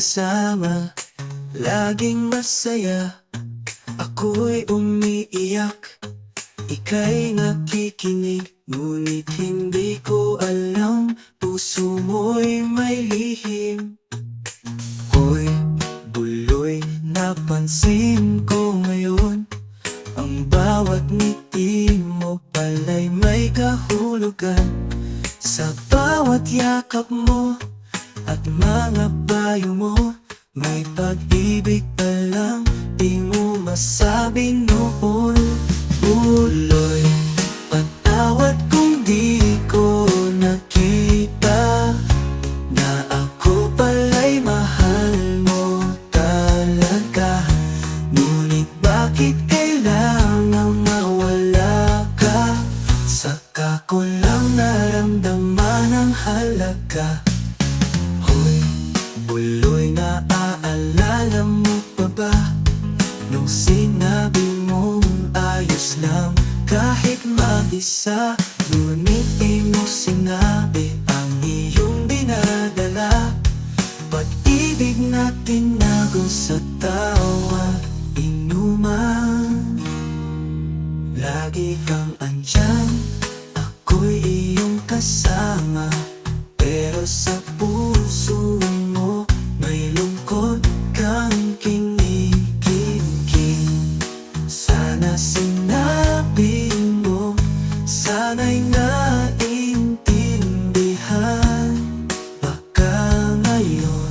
kasama, laging masaya. Ako'y umiiyak, ika'y nakikinig, ngunit hindi ko alam, puso mo'y may lihim. Hoy, buloy, napansin ko ngayon, ang bawat ngiti mo pala'y may kahulugan. Sa bawat yakap mo at mga payo mo, may pag-ibig pa lang di mo masabi noon. Buloy, patawad kung di ko nakita na ako pala'y mahal mo talaga. Ngunit bakit kailangang mawala ka? Saka ko lang naramdaman ang halaga. Hoy, buloy, naaalala mo pa ba nung sinabi mong ayos lang kahit mag-isa? Ngunit di mo sinabi ang iyong dinadala, pag-ibig na tinago sa tawa, inuman. Lagi kang andyan, ako'y iyong kasama, pero sa puso mo may lungkot kang kinikimkim. Sana sinabi mo, sana'y naintindihan, baka ngayon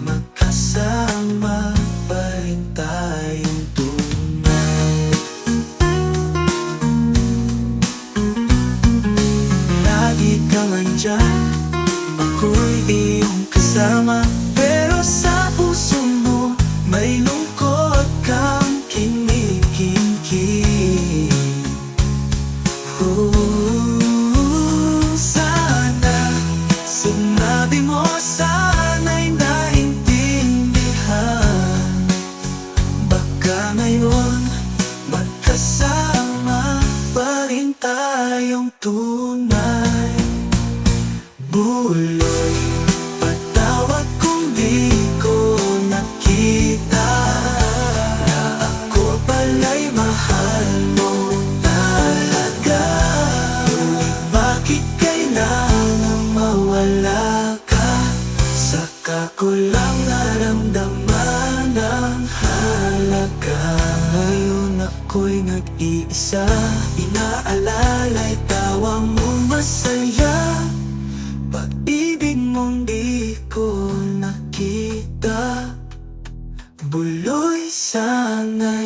magkasama pa rin tayong tunay. Lagi kang andyan, ako'y iyong kasama, pero sa puso mo may lungkot kang kinikimkim. Sana sinabi mo, sana'y naintindihan, baka ngayon magkasama pa rin tayong tunay. Buloy, patawad kung di ko nakita na ako pala'y mahal mo talaga. Ngunit bakit kailangang mawala ka? Saka ko lang naramdaman ang halaga. Ngayon ako'y nag-iisa, inaalala'y tawa mong masaya, pag-ibig mong di ko nakita. Buloy, sana